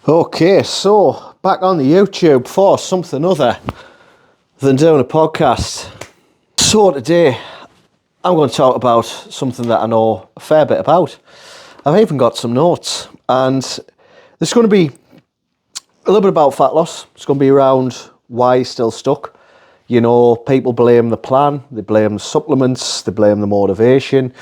Okay, so back on the YouTube for something other than doing a podcast. So today I'm going to talk about something that I know a fair bit about. I've even got some notes, and there's going to be a little bit about fat loss. It's going to be around why you're still stuck. You know, people blame the plan, they blame the supplements, they blame the motivation.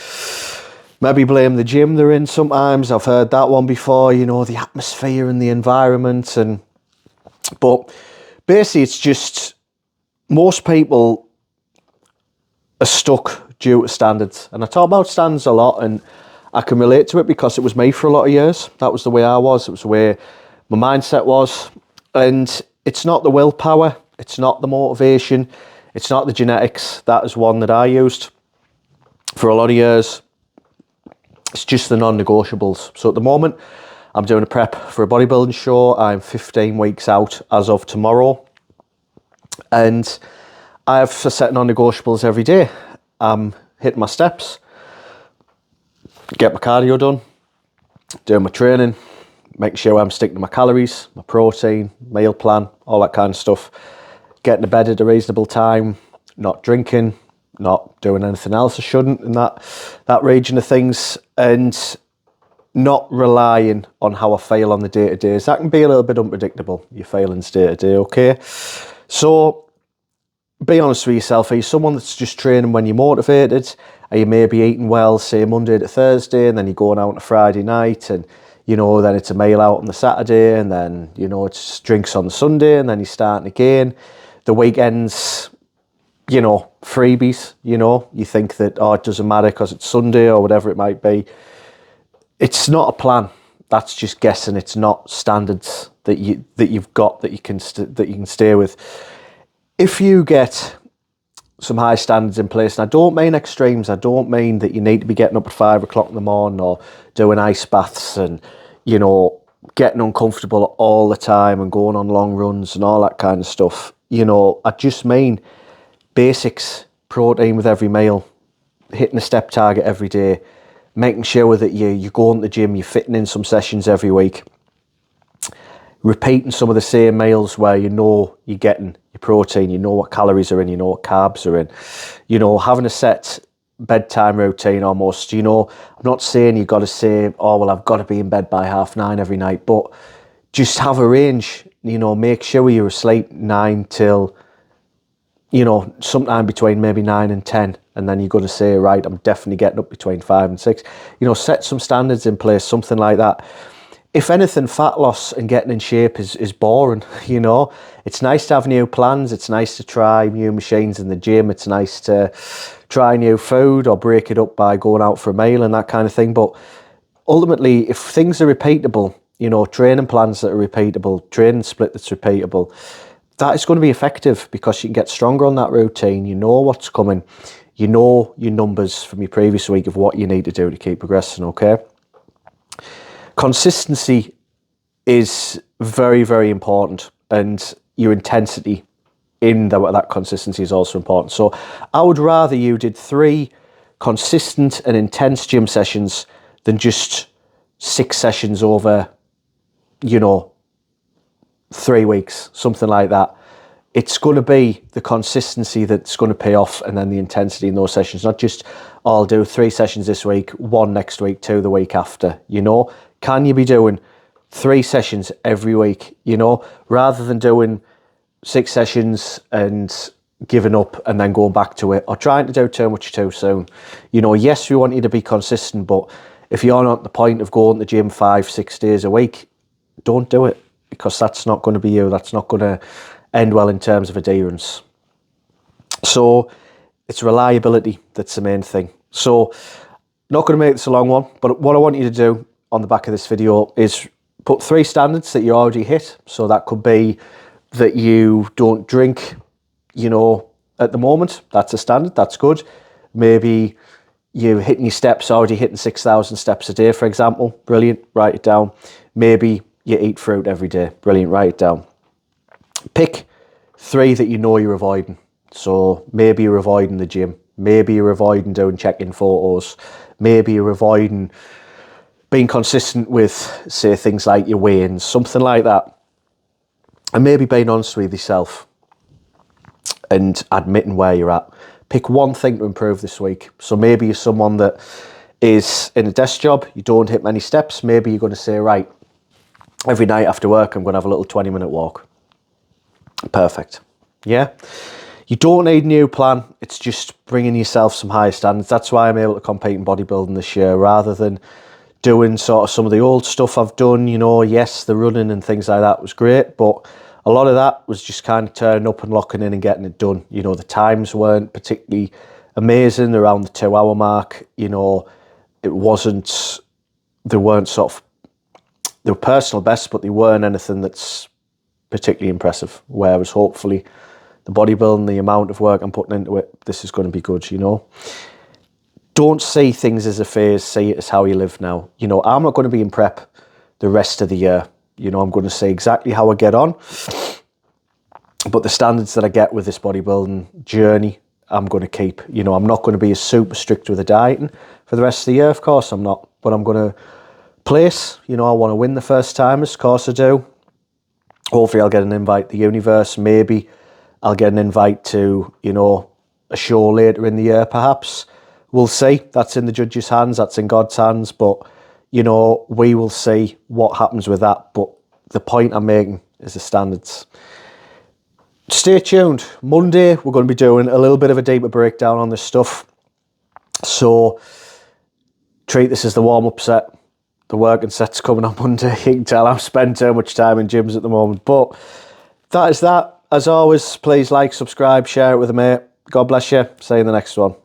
Maybe blame the gym they're in sometimes. I've heard that one before, you know, the atmosphere and the environment. But basically, it's just most people are stuck due to standards. And I talk about standards a lot, and I can relate to it because it was me for a lot of years. That was the way I was. It was the way my mindset was. And it's not the willpower. It's not the motivation. It's not the genetics. That is one that I used for a lot of years. It's just the non-negotiables. So at the moment, I'm doing a prep for a bodybuilding show. I'm 15 weeks out as of tomorrow. And I have a set non-negotiables every day. I'm hitting my steps, get my cardio done, doing my training, making sure I'm sticking to my calories, my protein, meal plan, all that kind of stuff. Getting to bed at a reasonable time, not drinking, not doing anything else I shouldn't in that region of things, and not relying on how I feel on the day-to-days. That can be a little bit unpredictable, your failings day-to-day, okay? So, be honest with yourself. Are you someone that's just training when you're motivated? Are you maybe eating well, say Monday to Thursday, and then you're going out on a Friday night, and, you know, then it's a meal out on the Saturday, and then, you know, it's drinks on the Sunday, and then you're starting again. The weekends, you know, freebies, you know, you think that, oh, it doesn't matter because it's Sunday or whatever it might be. It's not a plan. That's just guessing. It's not standards that you've got that you can stay with. If you get some high standards in place, and I don't mean extremes, I don't mean that you need to be getting up at 5 o'clock in the morning or doing ice baths and, you know, getting uncomfortable all the time and going on long runs and all that kind of stuff. You know, I just mean basics, protein with every meal, hitting a step target every day, making sure that you go to the gym, you're fitting in some sessions every week, repeating some of the same meals where you know you're getting your protein, you know what calories are in, you know what carbs are in, you know, having a set bedtime routine almost. You know, I'm not saying you've got to say, oh, well, I've got to be in bed by 9:30 every night, but just have a range, you know, make sure you're asleep 9 till, you know, sometime between maybe 9 and 10, and then you're going to say, right, I'm definitely getting up between 5 and 6. You know, set some standards in place, something like that. If anything, fat loss and getting in shape is boring, you know. It's nice to have new plans. It's nice to try new machines in the gym. It's nice to try new food or break it up by going out for a meal and that kind of thing. But ultimately, if things are repeatable, you know, training plans that are repeatable, training split that's repeatable, that is going to be effective because you can get stronger on that routine. You know what's coming. You know your numbers from your previous week of what you need to do to keep progressing, okay? Consistency is very, very important, and your intensity in that consistency is also important. So I would rather you did 3 consistent and intense gym sessions than just 6 sessions over, you know, 3 weeks, something like that. It's going to be the consistency that's going to pay off, and then the intensity in those sessions, not just, oh, I'll do 3 sessions this week, 1 next week, 2 the week after. You know, can you be doing 3 sessions every week, you know, rather than doing 6 sessions and giving up and then going back to it, or trying to do too much too soon. You know, yes, we want you to be consistent, but if you're not at the point of going to the gym 5-6 days a week, don't do it, because that's not going to be you. That's not going to end well in terms of adherence. So it's reliability that's the main thing. So not going to make this a long one, but what I want you to do on the back of this video is put 3 standards that you already hit. So that could be that you don't drink, you know, at the moment. That's a standard. That's good. Maybe you're hitting your steps, already hitting 6,000 steps a day, for example. Brilliant. Write it down. Maybe you eat fruit every day. Brilliant. Write it down. Pick 3 that you know you're avoiding. So maybe you're avoiding the gym. Maybe you're avoiding doing check-in photos. Maybe you're avoiding being consistent with, say, things like your weigh-ins, something like that. And maybe being honest with yourself and admitting where you're at. Pick one thing to improve this week. So maybe you're someone that is in a desk job, you don't hit many steps. Maybe you're going to say, right, every night after work, I'm going to have a little 20-minute walk. Perfect. Yeah? You don't need a new plan. It's just bringing yourself some higher standards. That's why I'm able to compete in bodybuilding this year, rather than doing sort of some of the old stuff I've done. You know, yes, the running and things like that was great, but a lot of that was just kind of turning up and locking in and getting it done. You know, the times weren't particularly amazing around the 2 hour mark. You know, they weren't sort of, they were personal bests, but they weren't anything that's particularly impressive. Whereas hopefully the bodybuilding, the amount of work I'm putting into it, this is going to be good, you know. Don't see things as a phase, see it as how you live now. You know, I'm not going to be in prep the rest of the year. You know, I'm going to see exactly how I get on. But the standards that I get with this bodybuilding journey, I'm going to keep. You know, I'm not going to be super strict with the dieting for the rest of the year. Of course I'm not. But I'm going to place. You know, I want to win the first timers. Of course I do. Hopefully I'll get an invite to the Universe. Maybe I'll get an invite to, you know, a show later in the year perhaps. We'll see. That's in the judges' hands. That's in God's hands. But, you know, we will see what happens with that. But the point I'm making is the standards. Stay tuned. Monday, we're going to be doing a little bit of a deeper breakdown on this stuff. So treat this as the warm-up set. The working set's coming on Monday. You can tell I've spent too much time in gyms at the moment. But that is that. As always, please like, subscribe, share it with a mate. God bless you. See you in the next one.